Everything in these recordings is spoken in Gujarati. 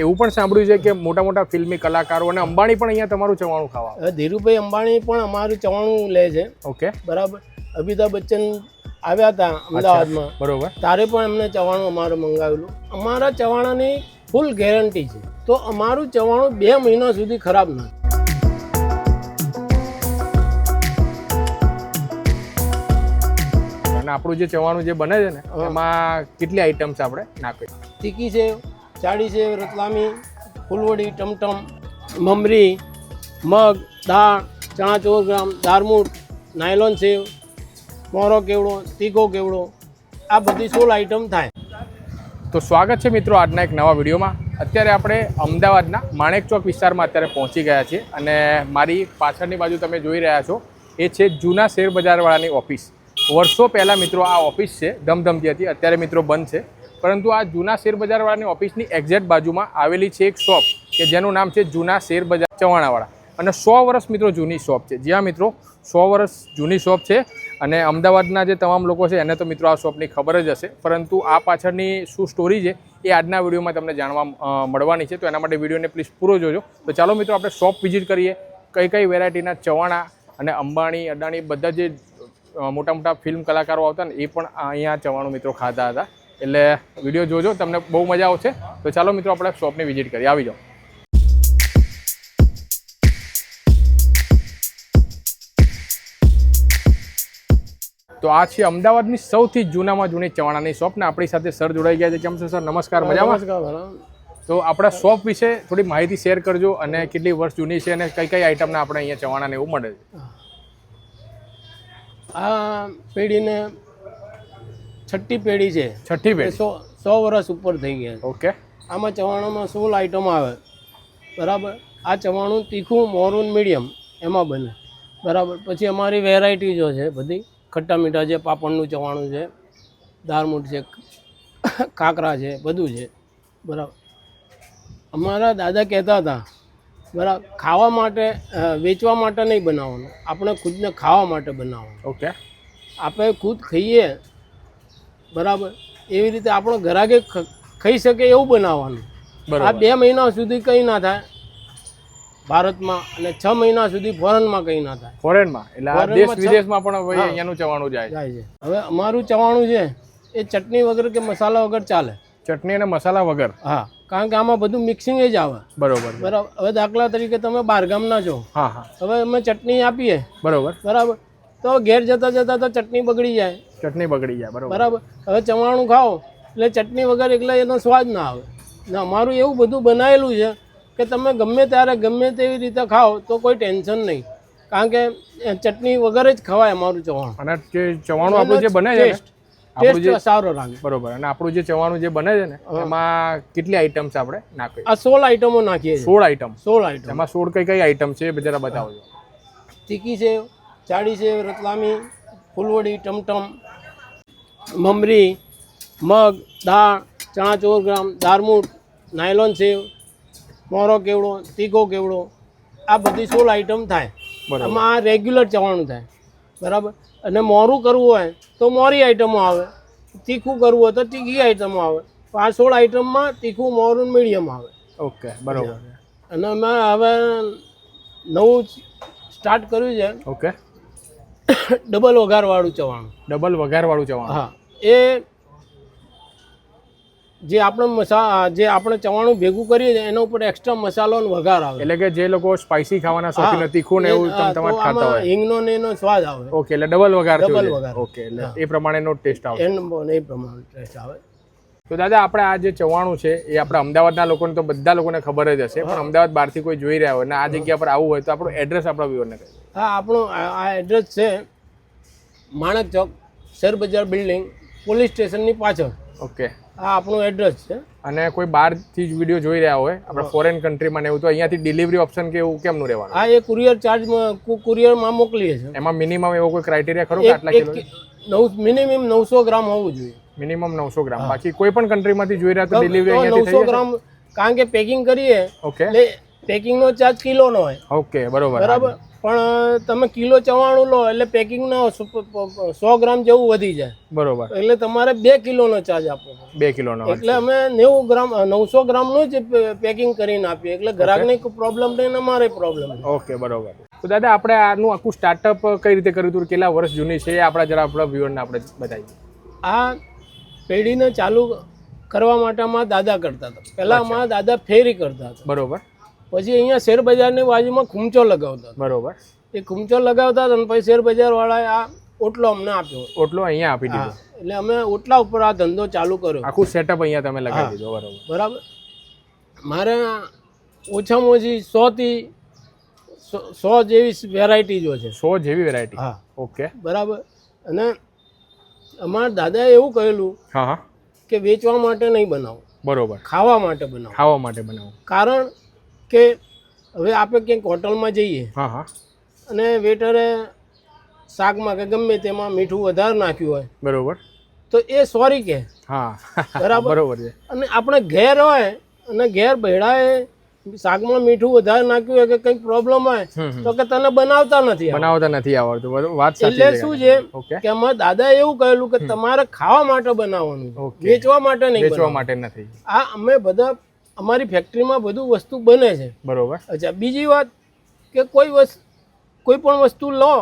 એવું પણ સાંભળ્યું છે કે મોટા મોટા ફિલ્મી કલાકારો અને અંબાણી પણ અહીંયા તમારું ચવાણું ખાવા. ધીરુભાઈ અંબાણી પણ અમારું ચવાણું લે છે. ઓકે, બરાબર. અમિતાભ બચ્ચન આવ્યા હતા અમદાવાદમાં, બરોબર. તારે પણ એમને ચવાણું અમારું મંગાવેલું. અમારા ચવાણાની ફૂલ ગેરંટી છે, તો અમારું ચવાણું 2 મહિના સુધી ખરાબ ના. અને આપણું જે ચવાણું જે બને છે ને એમાં કેટલી આઈટમ્સ આપણે નાખીએ? તીખી સેવ, ચાડી સેવ, રતલામી, ફૂલવડી, ટમટમ, મમરી, મગ, દાળ, ચણા 4 ગ્રામ, દાળમૂઠ, નાયલોન સેવ, મોરો કેવડો, તીખો કેવડો, આ બધી 16 આઈટમ થાય. તો સ્વાગત છે મિત્રો આજના એક નવા વિડીયોમાં. અત્યારે આપણે અમદાવાદના માણેક ચોક વિસ્તારમાં અત્યારે પહોંચી ગયા છીએ અને મારી પાછળની બાજુ તમે જોઈ રહ્યા છો એ છે જૂના શેર બજારવાળાની ઓફિસ. વર્ષો પહેલાં મિત્રો આ ઓફિસ છે ધમધમતી હતી, અત્યારે મિત્રો બંધ છે. પરંતુ આ જૂના શેર બજારવાળાની ઓફિસની એક્ઝેક્ટ બાજુમાં આવેલી છે એક શોપ કે જેનું નામ છે જૂના શેર બજાર ચવાણાવાળા. અને 100 વર્ષ મિત્રો જૂની શોપ છે. જ્યાં મિત્રો 100 વર્ષ જૂની શોપ છે અને અમદાવાદના જે તમામ લોકો છે એને તો મિત્રો આ શોપની ખબર જ હશે. પરંતુ આ પાછળની શું સ્ટોરી છે એ આજના વિડીયોમાં તમને જાણવા મળવાની છે. તો એના માટે વિડીયોને પ્લીઝ પૂરો જોજો. તો ચાલો મિત્રો આપણે શોપ વિઝિટ કરીએ. કઈ કઈ વેરાયટીના ચવાણા અને અંબાણી અદાણી બધા જે મોટા મોટા ફિલ્મ કલાકારો આવતા ને એ પણ અહીંયા ચવાણું મિત્રો ખાતા હતા. એટલે વિડીયો જોજો, તમને બહુ મજા આવશે. તો ચાલો મિત્રો આપણે શોપની વિઝિટ કરીએ. આવી જાઓ. તો આ છે અમદાવાદની સૌથી જૂનામાં જૂની ચવાણાની શોપ ને આપણી સાથે સર જોડાઈ ગયા છે. કેમ છે સર? નમસ્કાર. મજામાં? તો આપણા શોપ વિશે થોડી માહિતી શેર કરજો અને કેટલી વર્ષ જૂની છે અને કઈ કઈ આઈટમના આપણે અહીંયા ચવાણાને એવું મળે છે. આ પેઢીને 6ઠ્ઠી પેઢી છે. 6ઠ્ઠી પેઢી. 100 વર્ષ ઉપર થઈ ગયા. ઓકે. આમાં ચવાણામાં 16 આઈટમ આવે. બરાબર. આ ચવાણું તીખું, મોરું, મીડિયમ એમાં બને. બરાબર. પછી અમારી વેરાયટી જો છે બધી ખટ્ટા મીઠા છે, પાપડનું ચવાણું છે, દાળમૂઠ છે, કાકરા છે, બધું છે. બરાબર. અમારા દાદા કહેતા હતા, બરાબર, ખાવા માટે, વેચવા માટે નહીં બનાવવાનું, આપણે ખુદને ખાવા માટે બનાવવાનું. ઓકે. આપણે ખુદ ખાઈએ, બરાબર, એવી રીતે આપણો ઘરાકે ખાઈ શકે એવું બનાવવાનું. આ 2 મહિના સુધી કંઈ ના થાય ભારતમાં અને 6 મહિના સુધી ફોરેનમાં કંઈ ના થાય. ફોરેનમાં એટલે દેશ વિદેશમાં પણ અહીંયાનું ચવાણું જાય છે. હવે અમારું ચવાણું છે એ ચટણી વગર કે મસાલા વગર ચાલે. ચટણી અને મસાલા વગર? હા, કારણ કે આમાં બધું મિક્સિંગ જ આવે. બરોબર. બરાબર. હવે દાખલા તરીકે તમે બહારગામના છો. હા હા. હવે અમે ચટણી આપીએ. બરોબર. બરાબર. તો ઘેર જતા જતા તો ચટણી બગડી જાય. ચટણી બગડી જાય. બરોબર. બરાબર. હવે ચવાણું ખાઓ એટલે ચટણી વગર એકલા એનો સ્વાદ ના આવે. ને અમારું એવું બધું બનાવેલું છે કે તમે ગમે ત્યારે ગમે તેવી રીતે ખાઓ તો કોઈ ટેન્શન નહીં, કારણ કે ચટણી વગર જ ખવાય અમારું ચવાણું. અને જે ચવાણું આપણું જે બને છે ટેસ્ટ સારો લાગે. બરોબર. અને આપણું જે ચવાણું જે બને છે ને એમાં કેટલી આઈટમ્સ આપણે નાખીએ? આ 16 આઈટમો નાખીએ. 16 આઈટમ. 16 આઈટમ. એમાં 16 કઈ કઈ આઈટમ છે એ જરા બતાવજો. તીખી સેવ, ચાડી સેવ, રતલામી, ફૂલવડી, ટમટમ, મમરી, મગ, દાળ, ચણા 4 ગ્રામ, દાળમૂઠ, નાયલોન સેવ, મોરો કેવડો, તીખો કેવડો, આ બધી 16 આઈટમ થાય. આમાં આ રેગ્યુલર ચવાણું થાય. બરાબર. અને મોરું કરવું હોય તો મોરી આઈટમો આવે, તીખું કરવું હોય તો તીખી આઈટમો આવે. આ 16 આઈટમમાં તીખું, મોરું, મીડિયમ આવે. ઓકે. બરાબર. અને અમે હવે નવું સ્ટાર્ટ કર્યું છે. ઓકે. ડબલ વઘારવાળું ચવાણું. ડબલ વઘારવાળું ચવાણું? હા. એ જે આપણે ચવાણું ભેગું કરીએ છીએ એના ઉપર એક્સ્ટ્રા મસાલો અને વઘાર આવે. એટલે કે જે લોકો સ્પાઈસી ખાવાના શોખીન, તીખું ને એવું તમારે ખાતા હોય, હિંગનો ને એનો સ્વાદ આવે. ઓકે. એટલે ડબલ વઘાર. ડબલ વઘાર. ઓકે. એટલે એ પ્રમાણેનો ટેસ્ટ આવે. એ પ્રમાણે ટેસ્ટ આવે. તો દાદા આપણે આ જે ચવાણું છે એ આપણે અમદાવાદના લોકોને તો બધા લોકોને ખબર જ હશે, પણ અમદાવાદ બહારથી કોઈ જોઈ રહ્યા હોય ને આ જગ્યા પર આવવું હોય તો આપણું એડ્રેસ આપણા વ્યુઅરને કહી. હા, આપણું આ એડ્રેસ છે માણેક ચોક, શેર બજાર બિલ્ડિંગ, પોલીસ સ્ટેશનની પાછળ. ઓકે. આ આપણું એડ્રેસ છે. અને કોઈ બહારથી જ વિડીયો જોઈ રહ્યા હોય આપણે ફોરેન કન્ટ્રીમાં ને એવું, તો અહીંયાથી ડિલિવરી ઓપ્શન કે એવું કેમનું રહેવાનું? હા, એ કુરિયર ચાર્જમાં કુરિયરમાં મોકલીએ છીએ. એમાં મિનિમમ એવો કોઈ ક્રાઇટેરિયા ખરો કે આટલા કિલો? મિનિમમ 900 ગ્રામ હોવું જોઈએ. મિનિમમ 900 ગ્રામ. બાકી કોઈ પણ કન્ટ્રીમાંથી જોઈ રહ્યા તો ડિલિવરી અહીંયાથી થઈ 900 ગ્રામ, કારણ કે પેકિંગ કરીએ ઓકે એટલે પેકિંગનો ચાર્જ કિલોનો હોય. ઓકે. બરોબર. બરાબર. પણ તમે કિલો ચવાણું લો એટલે પેકિંગના 100 ગ્રામ જેવું વધી જાય, બરોબર, એટલે તમારે 2 કિલોનો ચાર્જ આપવો પડે. 2 કિલોનો. એટલે અમે 90 ગ્રામ 900 ગ્રામનું જ પેકિંગ કરીને આપીએ, એટલે ગ્રાહકને કોઈ પ્રોબ્લેમ નહીં ને અમારે પ્રોબ્લેમ નહીં. ઓકે, બરોબર. તો દાદા આપણે આનું આખું સ્ટાર્ટઅપ કઈ રીતે કર્યું હતું, કેટલા વર્ષ જૂની છે આપણા જરા આપણા વ્યુઅરને આપણે બતાવીએ. આ પેઢીને ચાલુ કરવા માટે અમારા દાદા કરતા હતા. પહેલાં અમારા દાદા ફેરી કરતા હતા, બરોબર, પછી અહીંયા શેર બજારની બાજુમાં ખૂમચો લગાવતા હતા. બરોબર. એ ખૂમચો લગાવતા હતા અને પછી શેર બજારવાળાએ આ ઓટલો અમને આપ્યો. ઓટલો અહીંયા આપી દીધો, એટલે અમે ઓટલા ઉપર આ ધંધો ચાલુ કર્યો. આખું સેટઅપ અહીંયા તમે લગાવી દીધો. બરોબર, બરાબર. મારે ઓછામાં ઓછી 100 થી 100 જેવી વેરાયટીઓ છે. 100 જેવી વેરાયટી. હા, ઓકે, બરાબર. અને અમારા દાદાએ એવું કહેલું હા હા, કે વેચવા માટે નહીં બનાવો, બરોબર, ખાવા માટે બનાવો. ખાવા માટે બનાવો. કારણ કે હવે આપણે ક્યાંક હોટલમાં જઈએ હા હા, અને વેટરે શાકમાં કે ગમે તેમાં મીઠું વધારે નાખ્યું હોય, બરોબર, તો એ સોરી કહે. હા, બરાબર, બરોબર છે. અને આપણે ઘેર હોય અને ઘેર ભેળાએ શાકમાં મીઠું વધારે નાખ્યું હોય કે કંઈક પ્રોબ્લેમ હોય તો કે તને બનાવતા નથી આવડતું. બરોબર, વાત સાચી એટલે શું છે ઓકે, કે અમારા દાદાએ એવું કહેલું કે તમારે ખાવા માટે બનાવવાનું, વેચવા માટે નહીં, વેચવા માટે નથી. આ અમે બધા અમારી ફેક્ટરીમાં બધું વસ્તુ બને છે. બરોબર. અચ્છા, બીજી વાત કે કોઈ પણ વસ્તુ લો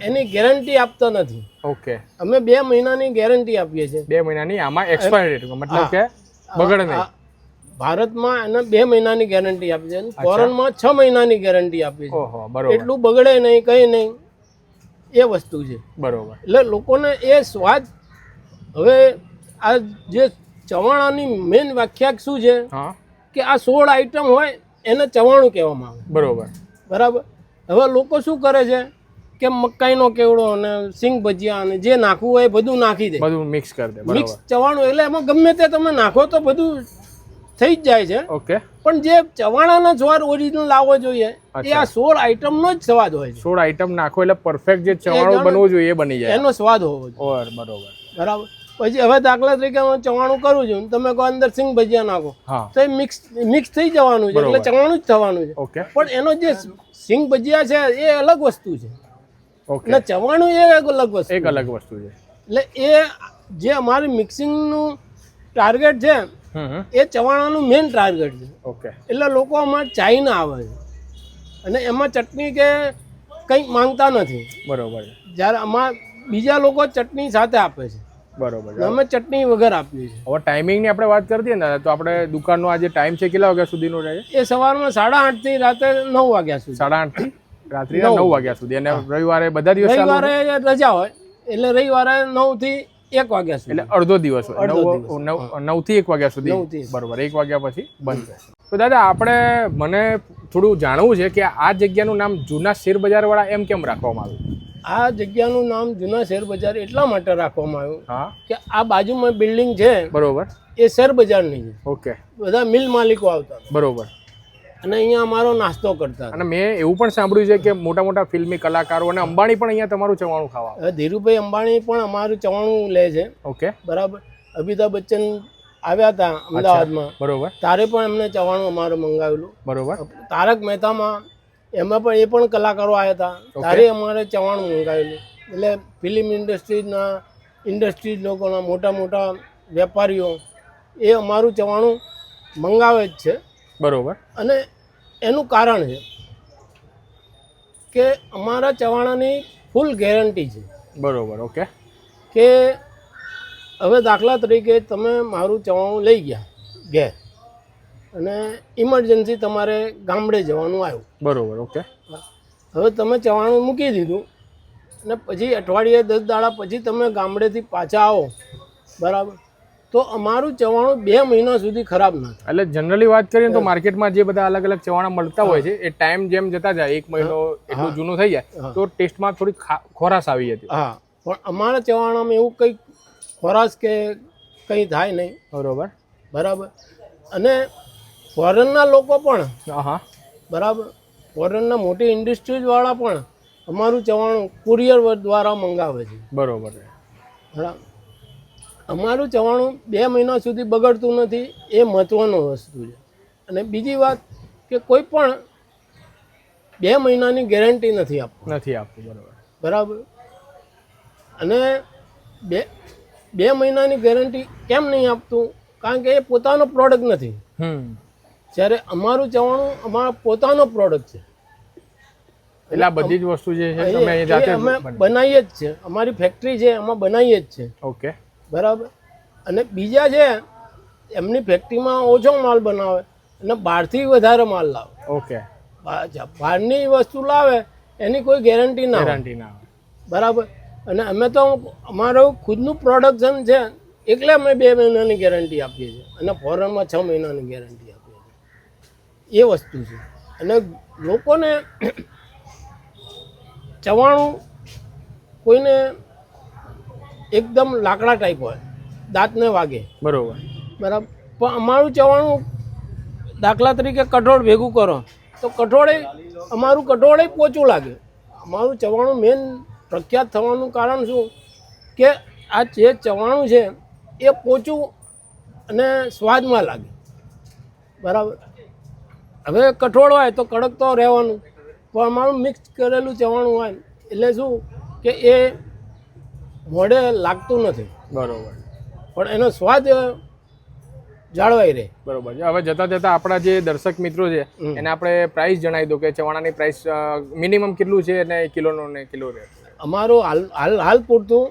એની ગેરંટી આપતા નથી. ઓકે, અમે 2 મહિનાની ગેરંટી આપીએ છીએ. 2 મહિનાની. આમાં એક્સપાયરી ડેટ મતલબ કે બગડે નહીં. ભારતમાં એને 2 મહિનાની ગેરંટી આપી છે, ફોરેનમાં 6 મહિનાની ગેરંટી આપી છે. ઓહો, બરોબર. એટલું બગડે નહીં, કંઈ નહીં, એ વસ્તુ છે. બરોબર. એટલે લોકોને એ સ્વાદ. હવે આ જે ચવાણાની મેઇન વ્યાખ્યા શું છે હા, કે આ 16 આઈટમ હોય એને ચવાણું કહેવામાં આવે. બરોબર, બરાબર. હવે લોકો શું કરે છે કે મકાઈનો કેવડો અને સિંગ ભજીયા અને જે નાખવું હોય એ બધું નાખી દે, બધું મિક્સ કરી દે. મિક્સ ચવાણું. એટલે એમાં ગમે તે તમે નાખો તો બધું થઈ જ જાય છે. ઓકે, પણ જે ચવાણાનો સ્વાદ ઓરિજિનલ લાવવો જોઈએ એ આ 16 આઈટમનો જ સ્વાદ હોય છે. 16 આઈટમ નાખો એટલે પરફેક્ટ જે ચવાણું બનવું જોઈએ એ બની જાય, એનો સ્વાદ હોવો જોઈએ. બરોબર, બરાબર. પછી હવે દાખલા તરીકે હું ચવાણું કરું છું, તમે કહો અંદર સિંગ ભજીયા નાખો તો એ મિક્સ થઈ જવાનું છે, એટલે ચવાણું જ થવાનું છે. ઓકે, પણ એનો જે સિંગ ભજીયા છે એ અલગ વસ્તુ છે. ઓકે, એટલે ચવાણું એ એક અલગ વસ્તુ છે. એટલે એ જે અમારી મિક્સિંગનું ટાર્ગેટ છે એ ચવાણાનું મેઇન ટાર્ગેટ છે. ઓકે, એટલે લોકો અમારે ચાઈને આવે છે અને એમાં ચટણી કે કંઈક માંગતા નથી. બરોબર. જ્યારે અમારા બીજા લોકો ચટણી સાથે આપે છે, બરોબર, અમે ચટણી વગર આપીએ છીએ. હવે ટાઈમિંગની આપણે વાત કરતી ને તો આપણે દુકાનનો આ જે ટાઈમ છે કેટલા વાગ્યા સુધીનો રહે? એ સવારમાં 8:30 થી રાતે 9 વાગ્યા સુધી. 8:30 થી રાત્રિના 9 વાગ્યા સુધી. અને રવિવારે બધા દિવસ રવિવારે રજા હોય એટલે રવિવારે 9 થી 1 વાગ્યા સુધી, એટલે અડધો દિવસ હોય. 9 થી 1 વાગ્યા સુધી. બરોબર, 1 વાગ્યા પછી બંધ થાય. તો દાદા આપણે મને થોડું જાણવું છે કે આ જગ્યાનું નામ જૂના શેર બજાર વાળા એમ કેમ રાખવામાં આવ્યું? આ જગ્યાનું નામ જૂના શેર બજાર એટલા માટે રાખવામાં આવ્યું હા કે આ બાજુમાં બિલ્ડિંગ છે, બરોબર, એ શેર બજારની છે. ઓકે, બધા મિલ માલિકો આવતા, બરોબર, અને અહીંયા અમારો નાસ્તો કરતા. અને મેં એવું પણ સાંભળ્યું છે કે મોટા મોટા ફિલ્મી કલાકારો અને અંબાણી પણ અહીંયા તમારું ચવાણું ખાવા. ધીરુભાઈ અંબાણી પણ અમારું ચવાણું લે છે. ઓકે, બરાબર. અમિતાભ બચ્ચન આવ્યા હતા અમદાવાદમાં, બરોબર, તારે પણ એમને ચવાણું અમારું મંગાવેલું. બરોબર. તારક મહેતામાં એમાં પણ એ પણ કલાકારો આવ્યા હતા, તારે અમારે ચવાણું મંગાવેલું. એટલે ફિલ્મ ઇન્ડસ્ટ્રીઝ લોકોના મોટા મોટા વેપારીઓ એ અમારું ચવાણું મંગાવે જ છે. બરોબર. અને એનું કારણ છે કે અમારા ચવાણાની ફૂલ ગેરંટી છે. બરોબર, ઓકે, કે હવે દાખલા તરીકે તમે મારું ચવાણું લઈ ગયા ઘેર અને ઇમરજન્સી તમારે ગામડે જવાનું આવ્યું, બરોબર, ઓકે, હવે તમે ચવાણું મૂકી દીધું અને પછી અઠવાડિયે 10 દાડા પછી તમે ગામડેથી પાછા આવો, બરાબર, તો અમારું ચવાણું 2 મહિના સુધી ખરાબ ના થાય. એટલે જનરલી વાત કરીએ તો માર્કેટમાં જે બધા અલગ અલગ ચવાણા મળતા હોય છે એ ટાઈમ જેમ જતા જાય 1 મહિનો એટલું જૂનું થઈ જાય તો ટેસ્ટમાં થોડી ખોરાશ આવી હતી. હા, પણ અમારા ચવાણામાં એવું કંઈક ખોરાશ કે કંઈ થાય નહીં. બરોબર, બરાબર. અને ફોરેનના લોકો પણ, હા, બરાબર, ફોરેનના મોટી ઇન્ડસ્ટ્રીઝવાળા પણ અમારું ચવાણું કુરિયર દ્વારા મંગાવે છે. બરોબર, બરાબર. અમારું ચવાણું 2 મહિના સુધી બગડતું નથી, એ મહત્ત્વનું વસ્તુ છે. અને બીજી વાત કે કોઈ પણ 2 મહિનાની ગેરંટી નથી આપતું. નથી આપતું. બરોબર. બરાબર. અને બે મહિનાની ગેરંટી કેમ નહીં આપતું? કારણ કે એ પોતાનો પ્રોડક્ટ નથી. જ્યારે અમારું ચવાણું અમારા પોતાનો પ્રોડક્ટ છે. એટલે આ બધી જ વસ્તુ જે છે તમે અહીં જાતે અમે બનાવીએ જ છે. અમારી ફેક્ટરી છે, એમાં બનાવીએ જ છે. ઓકે. બરાબર. અને બીજા છે એમની ફેક્ટરીમાં ઓછો માલ બનાવે અને બહારથી વધારે માલ લાવે. ઓકે. બહારની વસ્તુ લાવે એની કોઈ ગેરંટી ના ગેરંટી ના આવે. બરાબર. અને અમે તો અમારું ખુદનું પ્રોડક્શન છે એટલે અમે 2 મહિનાની ગેરંટી આપીએ છીએ અને ફોરેનમાં 6 મહિનાની ગેરંટી આપીએ છીએ. એ વસ્તુ છે. અને લોકોને ચવાણું કોઈને એકદમ લાકડા ટાઈપ હોય, દાંતને વાગે. બરોબર. બરાબર. પણ અમારું ચવાણું દાખલા તરીકે કઠોળ ભેગું કરો તો અમારું કઠોળે પોચું લાગે. અમારું ચવાણું મેન પ્રખ્યાત થવાનું કારણ શું કે આ જે ચવાણું છે એ પોચું અને સ્વાદમાં લાગે. બરાબર. હવે કઠોળ હોય તો કડક તો રહેવાનું, પણ અમારું મિક્સ કરેલું ચવાણું હોય એટલે શું કે એ મોઢે લાગતું નથી. બરોબર. પણ એનો સ્વાદ જાળવાઈ રહે. બરોબર છે. હવે જતા જતા આપણા જે દર્શક મિત્રો છે એને આપણે પ્રાઇસ જણાવી દો કે ચવાણાની પ્રાઇસ મિનિમમ કેટલું છે અને કિલોનો ને કિલો રહે? અમારું હાલ પૂરતું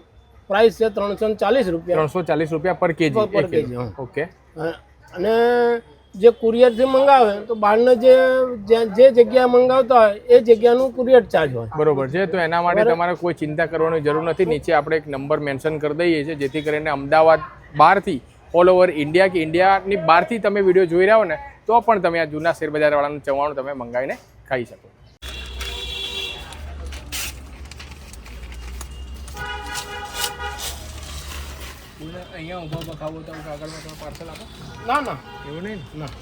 પ્રાઇસ છે 340 રૂપિયા. 340 રૂપિયા પર કેજી. પર કેજી. ઓકે. અને જે કુરિયરથી મંગાવે તો બહારને જે જગ્યાએ મંગાવતા હોય એ જગ્યાનું કુરિયર ચાર્જ હોય. બરોબર છે. તો એના માટે તમારે કોઈ ચિંતા કરવાની જરૂર નથી. નીચે આપણે એક નંબર મેન્શન કરી દઈએ છીએ જેથી કરીને અમદાવાદ બહારથી ઓલ ઓવર ઇન્ડિયા કે ઇન્ડિયાની બહારથી તમે વિડીયો જોઈ રહ્યા હો ને તો પણ તમે આ જૂના શેરબજારવાળાનું ચવાણું તમે મંગાવીને ખાઈ શકો. અહીંયા ઊભા ખાવો તો કાગળમાં તમે પાર્સલ આપો? ના ના, એવું નહીં ના.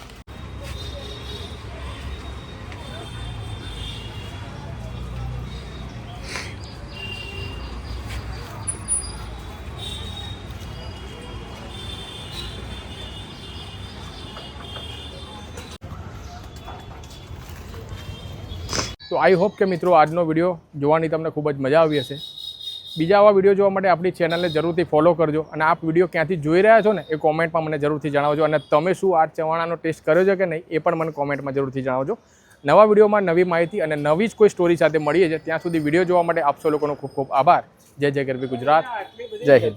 તો આઈ હોપ કે મિત્રો આજનો વિડીયો જોવાની તમને ખૂબ જ મજા આવી હશે. બીજા આવા વિડીયો જોવા માટે આપણી ચેનલને જરૂરથી ફોલો કરજો અને આપ વિડીયો ક્યાંથી જોઈ રહ્યા છો ને એ કોમેન્ટમાં મને જરૂરથી જણાવજો અને તમે શું આ ચવાણાનો ટેસ્ટ કર્યો છે કે નહીં એ પણ મને કોમેન્ટમાં જરૂરથી જણાવજો. નવા વિડીયોમાં નવી માહિતી અને નવી જ કોઈ સ્ટોરી સાથે મળીએ છીએ. ત્યાં સુધી વિડીયો જોવા માટે આપ સૌ લોકોનો ખૂબ ખૂબ આભાર. જય જય ગરવી ગુજરાત. જય હિન્દ.